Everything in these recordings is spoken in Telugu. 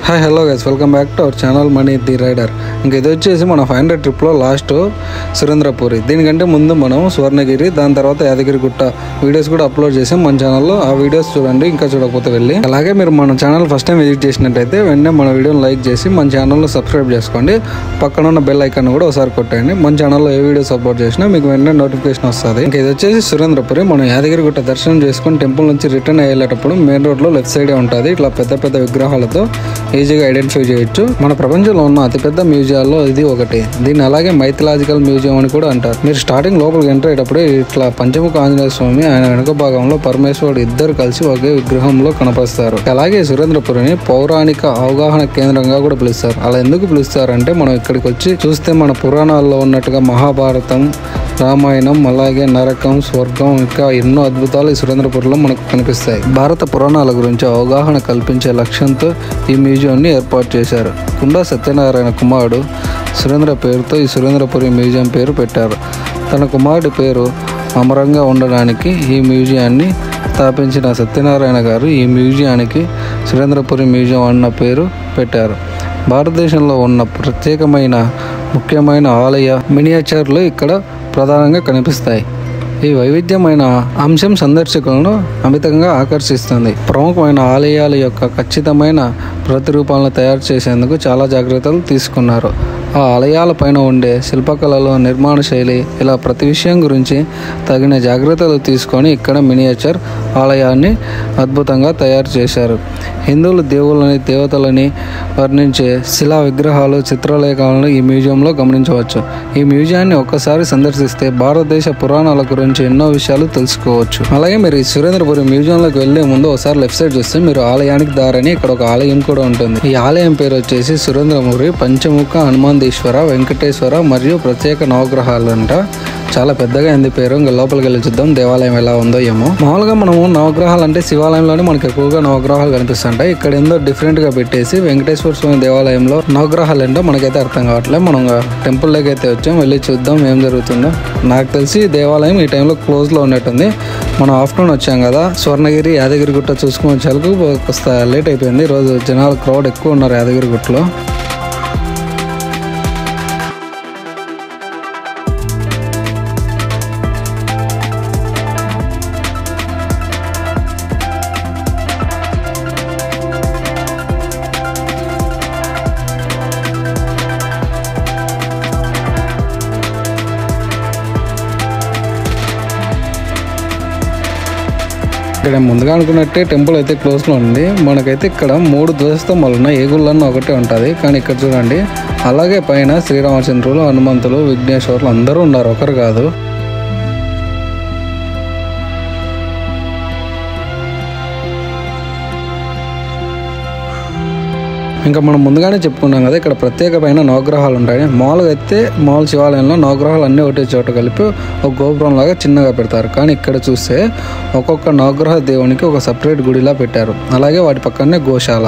Hi hello guys, welcome back to our channel money the rider. ఇంక ఇది వచ్చేసి మన 500 ట్రిప్లో లాస్ట్ సురేంద్రపురి. దీనికంటే ముందు మనం స్వర్ణగిరి, దాని తర్వాత యాదగిరిగుట్ట వీడియోస్ కూడా అప్లోడ్ చేసాం మన ఛానల్లో. ఆ వీడియోస్ చూడండి ఇంకా చూడకపోతే వెళ్ళి. అలాగే మీరు మన ఛానల్ ఫస్ట్ టైం విజిట్ చేసినట్టయితే వెంటనే మన వీడియోని లైక్ చేసి మన ఛానల్లో సబ్స్క్రైబ్ చేసుకోండి. పక్కన ఉన్న బెల్ ఐకాన్ కూడా ఒకసారి కొట్టండి. మన ఛానల్లో ఏ వీడియోస్ అప్లోడ్ చేసినా మీకు వెంటనే నోటిఫికేషన్ వస్తుంది. ఇంకా ఇది వచ్చేసి సురేంద్రపురి. మనం యాదగిరిగుట్ట దర్శనం చేసుకుని టెంపుల్ నుంచి రిటర్న్ అయ్యేటప్పుడు మెయిన్ రోడ్లో లెఫ్ట్ సైడే ఉంటుంది. ఇట్లా పెద్ద పెద్ద విగ్రహాలతో ఈజీగా ఐడెంటిఫై చేయొచ్చు. మన ప్రపంచంలో ఉన్న అతిపెద్ద మ్యూజియాల్లో ఇది ఒకటి. దీన్ని అలాగే మైథలాజికల్ మ్యూజియం అని కూడా అంటారు. మీరు స్టార్టింగ్ లోపలికి ఎంటర్ అయ్యేటప్పుడు ఇట్లా పంచముఖ ఆంజనేయ స్వామి, ఆయన వెనుక భాగంలో పరమేశ్వరుడు ఇద్దరు కలిసి ఒకే విగ్రహంలో కనపరుస్తారు. అలాగే సురేంద్రపురిని పౌరాణిక అవగాహన కేంద్రంగా కూడా పిలుస్తారు. అలా ఎందుకు పిలుస్తారంటే మనం ఇక్కడికి వచ్చి చూస్తే మన పురాణాల్లో ఉన్నట్టుగా మహాభారతం, రామాయణం, అలాగే నరకం, స్వర్గం, ఇంకా ఎన్నో అద్భుతాలు ఈ సురేంద్రపురిలో మనకు కనిపిస్తాయి. భారత పురాణాల గురించి అవగాహన కల్పించే లక్ష్యంతో ఈ మ్యూజియంని ఏర్పాటు చేశారు. కుండా సత్యనారాయణ కుమారుడు సురేంద్ర పేరుతో ఈ సురేంద్రపురి మ్యూజియం పేరు పెట్టారు. తన కుమారుడి పేరు అమరంగా ఉండడానికి ఈ మ్యూజియాన్ని స్థాపించిన సత్యనారాయణ గారు ఈ మ్యూజియానికి సురేంద్రపురి మ్యూజియం అన్న పేరు పెట్టారు. భారతదేశంలో ఉన్న ప్రత్యేకమైన ముఖ్యమైన ఆలయ మినియేచర్లు ఇక్కడ ప్రధానంగా కనిపిస్తాయి. ఈ వైవిధ్యమైన అంశం సందర్శకులను అమితంగా ఆకర్షిస్తుంది. ప్రముఖమైన ఆలయాల యొక్క ఖచ్చితమైన ప్రతిరూపాలను తయారు చేసేందుకు చాలా జాగ్రత్తలు తీసుకున్నారు. ఆ ఆలయాల పైన ఉండే శిల్పకళలో నిర్మాణ శైలి, ఇలా ప్రతి విషయం గురించి తగిన జాగ్రత్తలు తీసుకొని ఇక్కడ మినియేచర్ ఆలయాన్ని అద్భుతంగా తయారు చేశారు. హిందువులు దేవుళ్ళని, దేవతలని వర్ణించే శిలా విగ్రహాలు, చిత్రలేఖనాలను ఈ మ్యూజియంలో గమనించవచ్చు. ఈ మ్యూజియాన్ని ఒక్కసారి సందర్శిస్తే భారతదేశ పురాణాల గురించి ఎన్నో విషయాలు తెలుసుకోవచ్చు. అలాగే మీరు ఈ సురేంద్రపురి మ్యూజియంలోకి వెళ్లే ముందు ఒకసారి లెఫ్ట్ సైడ్ చూస్తే మీరు ఆలయానికి దారని ఇక్కడ ఒక ఆలయం కూడా ఉంటుంది. ఈ ఆలయం పేరు వచ్చేసి సురేంద్రపురి పంచముఖ హనుమంతేశ్వర, వెంకటేశ్వర మరియు ప్రత్యేక నవగ్రహాలంట. చాలా పెద్దగా అయింది పేరు. ఇంకా లోపలికి వెళ్ళి చూద్దాం దేవాలయం ఎలా ఉందో ఏమో. మామూలుగా మనము నవగ్రహాలు అంటే శివాలయంలోనే మనకి ఎక్కువగా నవగ్రహాలు కనిపిస్తుంటాయి. ఇక్కడ ఏందో డిఫరెంట్ గా పెట్టేసి వెంకటేశ్వర స్వామి దేవాలయంలో నవగ్రహాలు ఏంటో మనకైతే అర్థం కావట్లేదు. మనం టెంపుల్ లోకి అయితే వచ్చాం, వెళ్ళి చూద్దాం ఏం జరుగుతుందో. నాకు తెలిసి దేవాలయం ఈ టైంలో క్లోజ్ లో ఉన్నట్టుంది. మనం ఆఫ్టర్నూన్ వచ్చాం కదా, స్వర్ణగిరి, యాదగిరిగుట్ట చూసుకుని వచ్చేందుకు కాస్త లేట్ అయిపోయింది. ఈరోజు జనాలు క్రౌడ్ ఎక్కువ ఉన్నారు యాదగిరిగుట్టలో. ఇక్కడ ముందుగా అనుకున్నట్టే టెంపుల్ అయితే క్లోజ్లో ఉంది. మనకైతే ఇక్కడ 3 ధ్వజస్తంభాలు ఉన్నాయి. ఏగుళ్ళన్న ఒకటే ఉంటుంది, కానీ ఇక్కడ చూడండి అలాగే పైన శ్రీరామచంద్రులు, హనుమంతులు, విఘ్నేశ్వరులు అందరూ ఉన్నారు, ఒకరు కాదు. ఇంకా మనం ముందుగానే చెప్పుకున్నాం కదా, ఇక్కడ ప్రత్యేకమైన నవగ్రహాలు ఉంటాయి. మామూలుగా అయితే శివాలయంలో నవగ్రహాలు అన్నీ ఒకటే చోట కలిపి ఒక గోపురం లాగా చిన్నగా పెడతారు. కానీ ఇక్కడ చూస్తే ఒక్కొక్క నవగ్రహ దేవునికి ఒక సపరేట్ గుడిలా పెట్టారు. అలాగే వాటి పక్కనే గోశాల.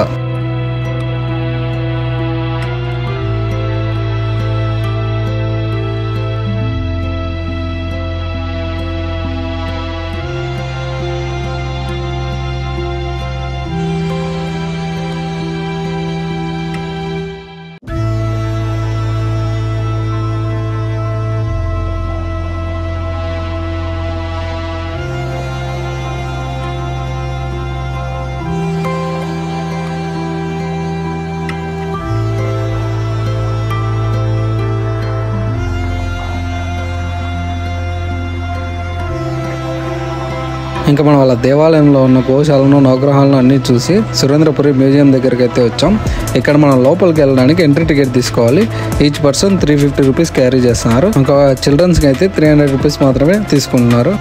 ఇంకా మనం వాళ్ళ దేవాలయంలో ఉన్న గోశాలను, నవగ్రహాలను అన్ని చూసి సురేంద్రపురి మ్యూజియం దగ్గరికి అయితే వచ్చాం. ఇక్కడ మనం లోపలికి వెళ్ళడానికి ఎంట్రీ టికెట్ తీసుకోవాలి. ఈచ్ పర్సన్ 350 రూపీస్ క్యారీ చేస్తున్నారు. ఇంకా చిల్డ్రన్స్కి అయితే 300 రూపీస్ మాత్రమే తీసుకుంటున్నారు.